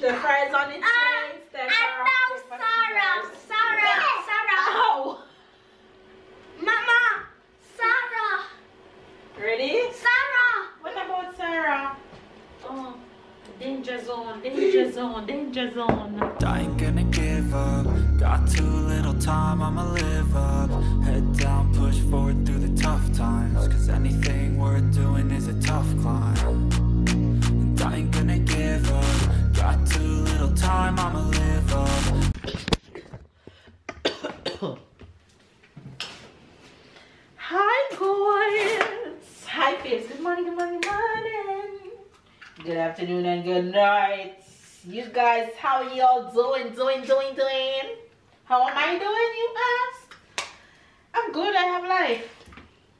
The fries on its way. And now Sarah. Ow! Mama, Sarah. Ready? Sarah. What about Sarah? Oh, danger zone, danger zone, danger zone. I ain't gonna give up. Got too little time, I'ma live up. Head down, push forward through the tough times. Cause anything worth doing is a tough climb. And I ain't gonna give up. Got too little time, I'ma live up. Hi guys! Hi babes, good morning, good morning, good morning. Good afternoon and good night. You guys, how y'all doing? How am I doing, you ask? I'm good, I have life.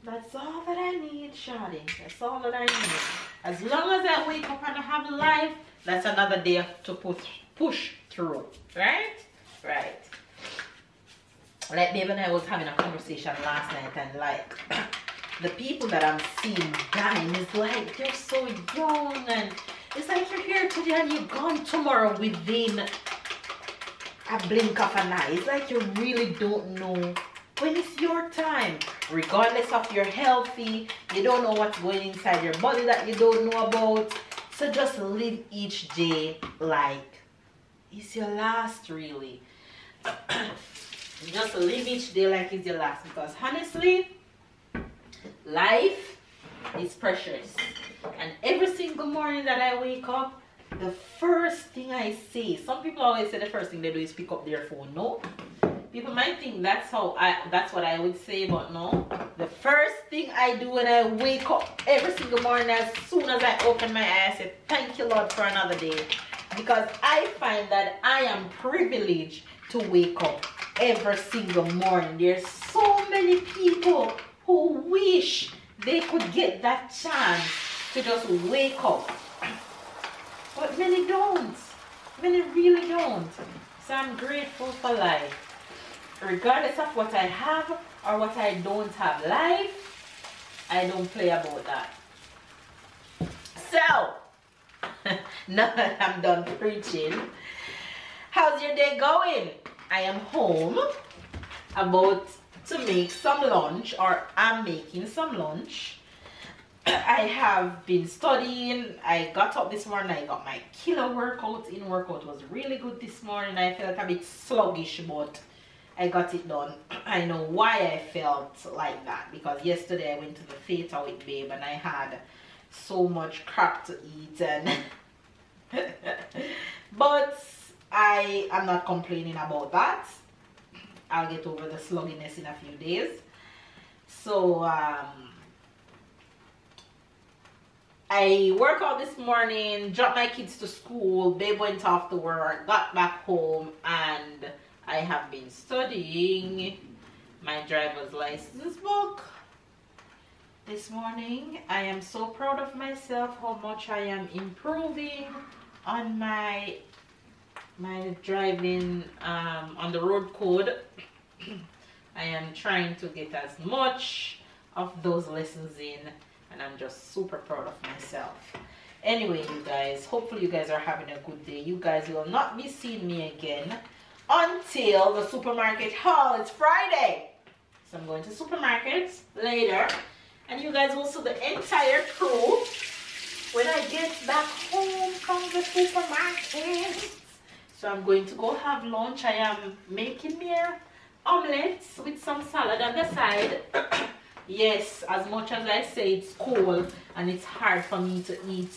That's all that I need, shawty. That's all that I need. As long as I wake up and I have life, that's another day to push through. Right? Right. Like Babe and I was having a conversation last night, and like the people that I'm seeing dying is like they're so young, and it's like you're here today and you're gone tomorrow within a blink of an eye. It's like you really don't know when it's your time. Regardless of you're healthy, you don't know what's going inside your body that you don't know about. So just live each day like it's your last, really. Just live each day like it's your last, because honestly, life is precious. And every single morning that I wake up, the first thing I say, some people always say the first thing they do is pick up their phone. No, people might think that's what I would say, but no. The first thing I do when I wake up every single morning, as soon as I open my eyes, I say thank you Lord for another day, because I find that I am privileged to wake up every single morning. There's so many people who wish they could get that chance to just wake up, but many don't. Many really don't. So I'm grateful for life, regardless of what I have or what I don't have. Life, I don't play about that. So now that I'm done preaching, how's your day going? I am home, about to make some lunch, or I'm making some lunch. I have been studying. I got up this morning, I got my killer workout in. Workout was really good this morning. I felt a bit sluggish, but I got it done. I know why I felt like that, because yesterday I went to the theater with Babe and I had so much crap to eat, and but I am not complaining about that. I'll get over the slugginess in a few days. So I worked out this morning, dropped my kids to school, Babe went off to work, got back home, and I have been studying my driver's license book this morning. I am so proud of myself, how much I am improving on my driving on the road code. I am trying to get as much of those lessons in, and I'm just super proud of myself. Anyway, you guys, hopefully you guys are having a good day. You guys will not be seeing me again until the supermarket haul. It's Friday, so I'm going to supermarkets later, and you guys will see the entire crew when I get back home from the supermarket. So I'm going to go have lunch. I am making me omelets with some salad on the side. Yes, as much as I say it's cold and it's hard for me to eat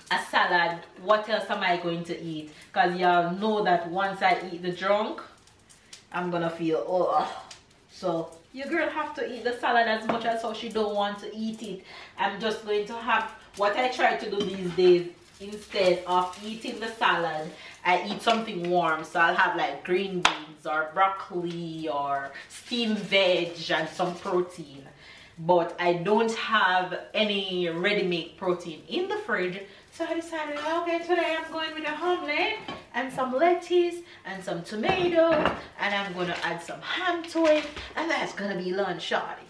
a salad, what else am I going to eat? Because y'all know that once I eat the junk, I'm gonna feel so your girl have to eat the salad as much as how she don't want to eat it. I'm just going to have what I try to do these days. Instead of eating the salad, I eat something warm. So I'll have like green beans or broccoli or steamed veg and some protein. But I don't have any ready-made protein in the fridge. So I decided, okay, today I'm going with a omelet and some lettuce and some tomato, and I'm going to add some ham to it, and that's going to be lunch, shawty.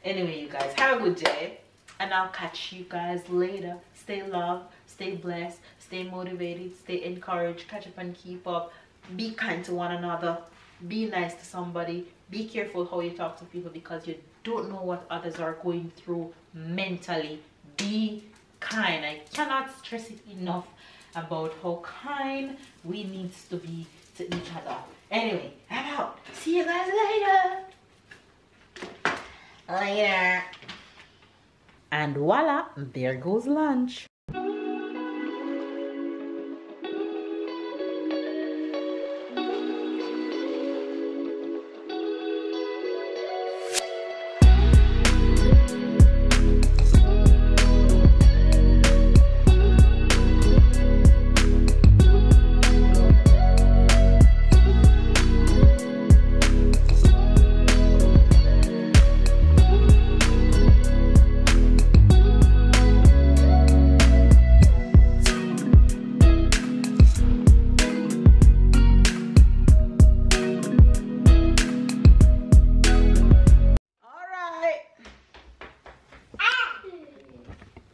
Anyway, you guys, have a good day. and I'll catch you guys later. Stay loved, stay blessed, stay motivated, stay encouraged, catch up and keep up. Be kind to one another. Be nice to somebody. Be careful how you talk to people because you don't know what others are going through mentally. Be kind. I cannot stress it enough about how kind we need to be to each other. Anyway, I'm out. See you guys later. And voila, there goes lunch.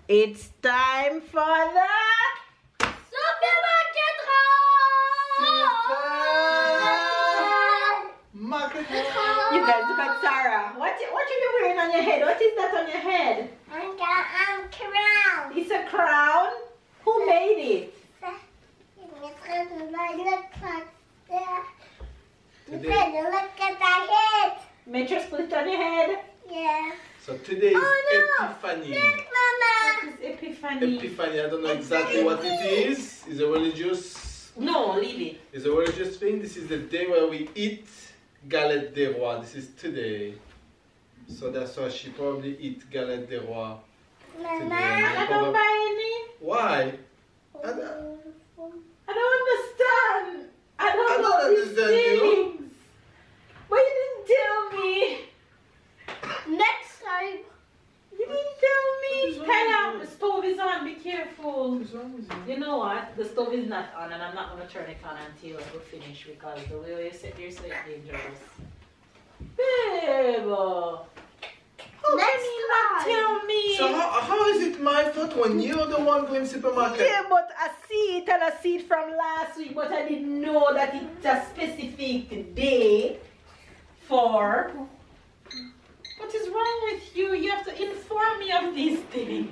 It's time for the supermarket haul. You guys look at Sarah. What you wearing on your head? What is that on your head? Crown. It's a crown. Who made it? Look at the head. Metro split on your head. Yeah. So today is Oh, no. Epiphany. Mama. It's Epiphany. Epiphany, I don't know exactly what it is. It's a religious. No, leave it. It's a religious thing. This is the day where we eat galette des rois. This is today. So that's why she probably eat galette des rois today. I don't buy any. Why? I don't understand. I don't know these understand you. things. But you didn't tell me. Next time. You didn't tell me. Tyler, the stove is on. Be careful. What's wrong with you? You know what? The stove is not on, and I'm not going to turn it on until we finish because the way you sit there is so dangerous. Babe, how can you not tell me? So how is it my fault when you're the one going to supermarket? Yeah, but I see it and I see it from last week, but I didn't know that it's a specific day for. What is wrong with you? You have to inform me of these things.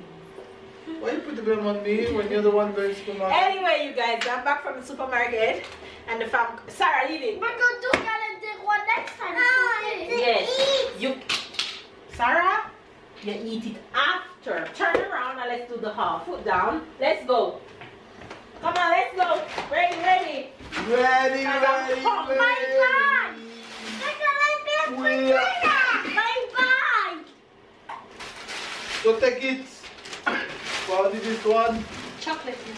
Why you put the blame on me when you're the one going to supermarket? Anyway, you guys, I'm back from the supermarket and the fam. Sarah, leave it. We're going to do galette des rois next time. Yes, you. Sarah, you eat it after. Turn around and let's do the haul. Foot down. Let's go. Come on, let's go. Ready. Ready. Oh my God. We are. My bag. So take it. What is this one? Chocolate milk.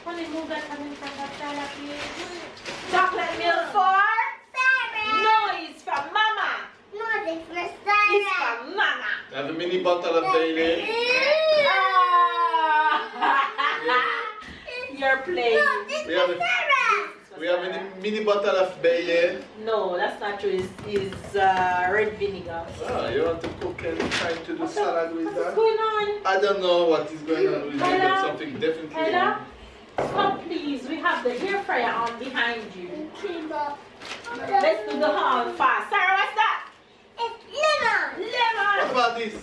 Honey, move that coming from that side, please. Chocolate milk for? Sarah. No, it's for Mama. No, it's for It's Sarah. for Mama. I have a mini bottle of Bailey. You're playing. No, this We is have for a- Sarah. We have a mini bottle of Bailey. No, that's not true. It's red vinegar. Oh, you want to cook and try to do salad with What's that? going on? I don't know what is going on with you, but Tyler? something definitely Tyler? wrong. Stop, please. We have the hair fryer on behind you. Kimbo. Let's do the haul fast. Sarah, what's that? It's lemon. What Lemon. about this?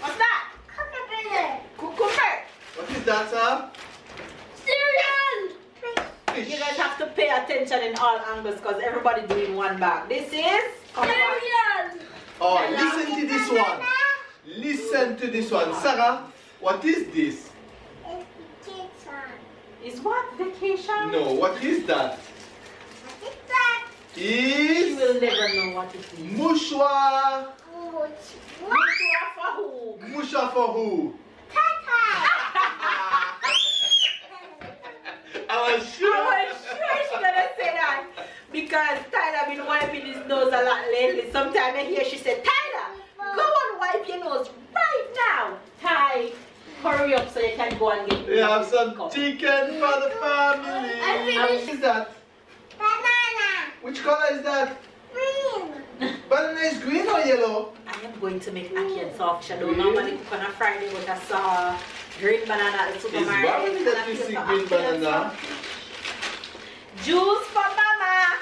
What's that? Cucumber. Cucumber. What is that, sir? Cereal. Fish. You guys have to pay attention in all angles because everybody doing one bag. This is Cereal. Oh, listen to this one. Listen to this one. Sarah, what is this? It's kitchen. Is what vacation? No, what is that? What is that? She Is will never know what it is. mouchoir. What? For who? Mouchoir for who? Tata. I was sure. I was sure she's gonna say that because Tyler been wiping his nose a lot lately. Sometime I hear she said, Tyler, go and wipe your nose right now. Ty, hurry up so you can go and get We have some chicken for the family. I finished. What is that? Banana. Which color is that? Green. Banana is green or yellow? I am going to make ackee and soft shell. I don't normally cook on a Friday, but I saw green banana at the supermarket. It's Barbie that you see green banana. Juice for mama.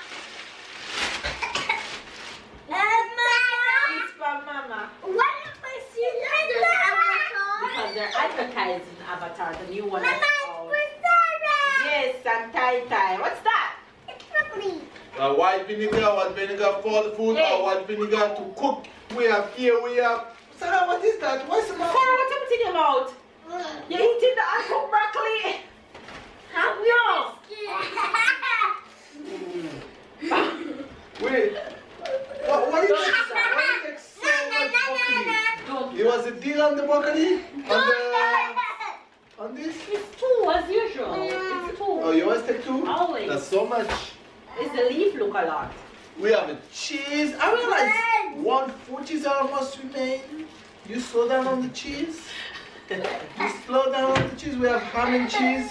Juice for mama. What if I see this avatar? Because they're advertising Avatar, the new one. that's Mama, out. for Sarah. Yes, and tie. What's that? It's for me. White vinegar for the food, Yes. or white vinegar to cook. We have. Sarah, what is that? What's the Sarah, what are you thinking about? You're eating the uncooked broccoli. No. Wait. What is Don't it? do that. Why you take so much broccoli? Don't do It was a deal on the broccoli? On this? It's two as usual. It's two. Oh, you always take two? Always. That's so much. It's the leaf look a lot. We have a cheese. I realize 1 4 cheese almost remain. You slow down on the cheese. You slow down on the cheese. We have ham and cheese.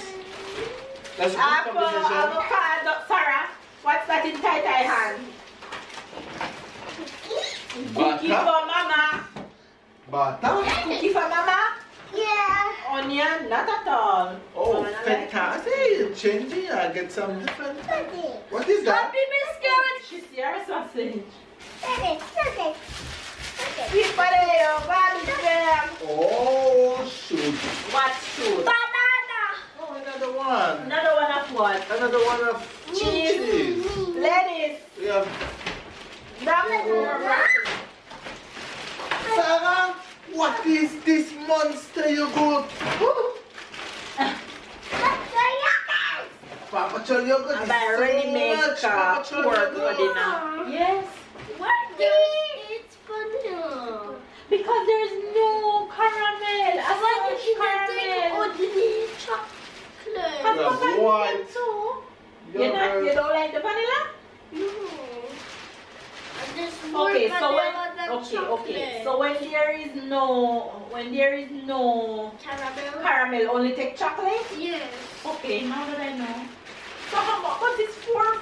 That's a good Apple, combination. avocado. Sarah, what's that in tie hand? Cookie Butter. for mama. Butter. Cookie for mama. Yeah. Onion, not at all. Oh, Mama, not like- fantastic. Changing. I get some different. What is that? Happy biscuit. She's your sausage. Okay. Sweet potato, garlic jam. Oh, shoot. What should? Banana. Oh, another one. Another one of what? Another one of cheese. Lettuce. We have. Broccoli. Sarah, what is this monster you got? Papa Chol yogurt I is buy ready make much Papa Chol pork for yogurt. dinner. Yes. What it's banana. Because there's no caramel. I Why want did you not take caramel. ordinary chocolate? Have We have Papa white eaten too? You yogurt. don't like the vanilla? No. There's more Okay, so vanilla than when chocolate. so when there is no Caramel? caramel, only take chocolate? Yes. Okay, now that I know. So how much? But it's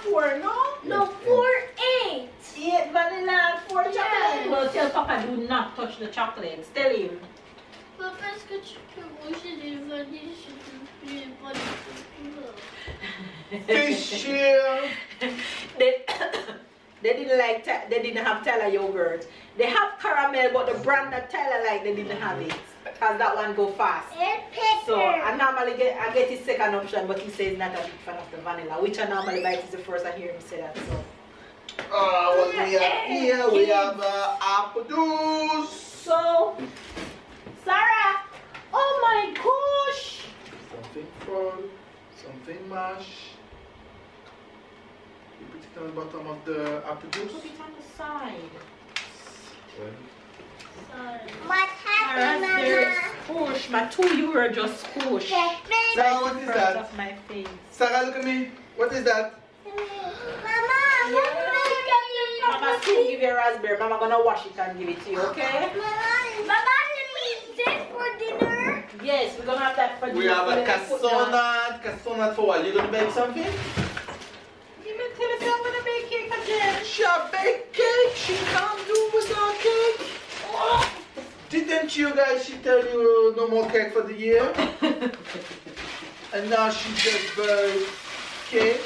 4, no? No, 4-8. 8 vanilla and 4 chocolate. Yes. Well, tell Papa do not touch the chocolates. Tell him. Papa, est-ce que tu peux manger des vanilles s'il te plaît? Pas de Fish here. They didn't like. They didn't have Tyler yogurt. They have caramel, but the brand that Tyler like, they didn't have it, cause that one go fast. And pepper. So I normally get his second option, but he says he's not a big fan of the vanilla, which I normally buy. It's the first I hear him say that. So. What we have here? We have apple juice. So, Sarah, oh my gosh! Something full, something mash. You put it on the bottom of the apple juice. Put it on the side. What happened, Raspberry Mama? squish. My €2 just squish. Sarah, what is Front that? of my face. Sarah, look at me. What is that? Mama still give you a raspberry. Mama gonna wash it and give it to you, okay? Mama, can we eat this for dinner? Yes, we're gonna have that for We dinner. have a We're gonna put down- cassonade for what? You gonna bake something? You mean tell us I'm gonna bake cake for Jen? She bake cake. She can't do without cake. Oh. Didn't you guys? She tell you no more cake for the year, and now she just bake cake.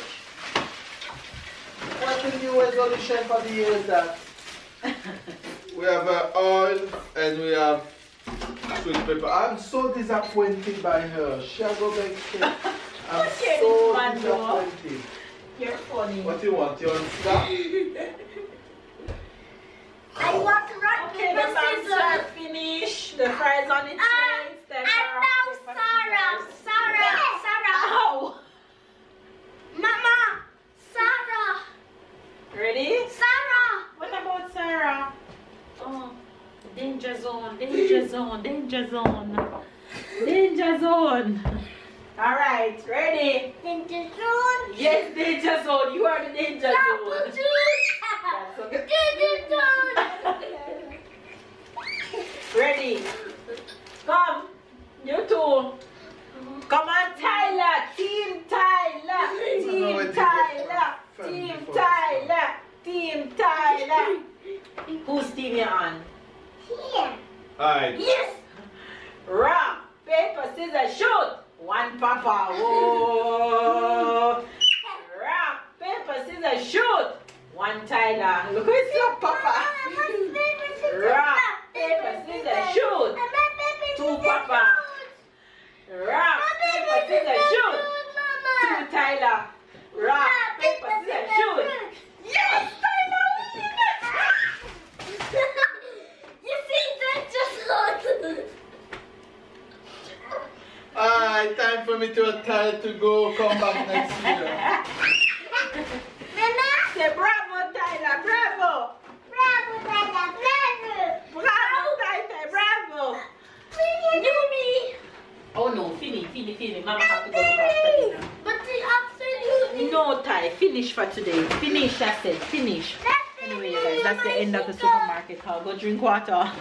What the new resolution for the year is that? We have oil and we have sweet pepper. I'm so disappointed by her. She has go bake cake. I'm Okay, so this one, though. disappointed. You're funny. What do you want? You want that? I want rock, Okay, the paper, buns scissors. are finished. The fries on its way. It's time And for now our breakfast. Sarah. Ow! Mama, Sarah. Ready? Sarah. What about Sarah? Oh, danger zone, danger zone, danger zone. Danger zone. Alright, ready? Danger zone. Yes, danger zone. You are the danger Apple zone. juice. That's okay. Danger zone. Ready? Come. You two. Come on, Tyler. Team Tyler. Team Tyler. Team Tyler. Team Tyler. Whose team you on? Alright. Yes. Rock, paper, scissors, shoot. One papa. Whoa. Rock, paper, scissors, shoot. One Tyler. Look who's your papa. Rock, paper, scissors, shoot. Two papa. Rock, paper, scissors, shoot. Two Tyler. Rock, paper, scissors, shoot. Yes, Tyler. You see that just happened. Alright, time for me to retire to go come back next year. Mama. Say bravo, Tyler, bravo. Bravo, Tyler, bravo. Bravo, Tyler, bravo. You me. Oh no, finish. Mama have to go look after dinner. But the absolutely. No, Ty, finish for today. Finish, I said, finish. Anyway, you guys, that's the end of the supermarket haul. Go drink water.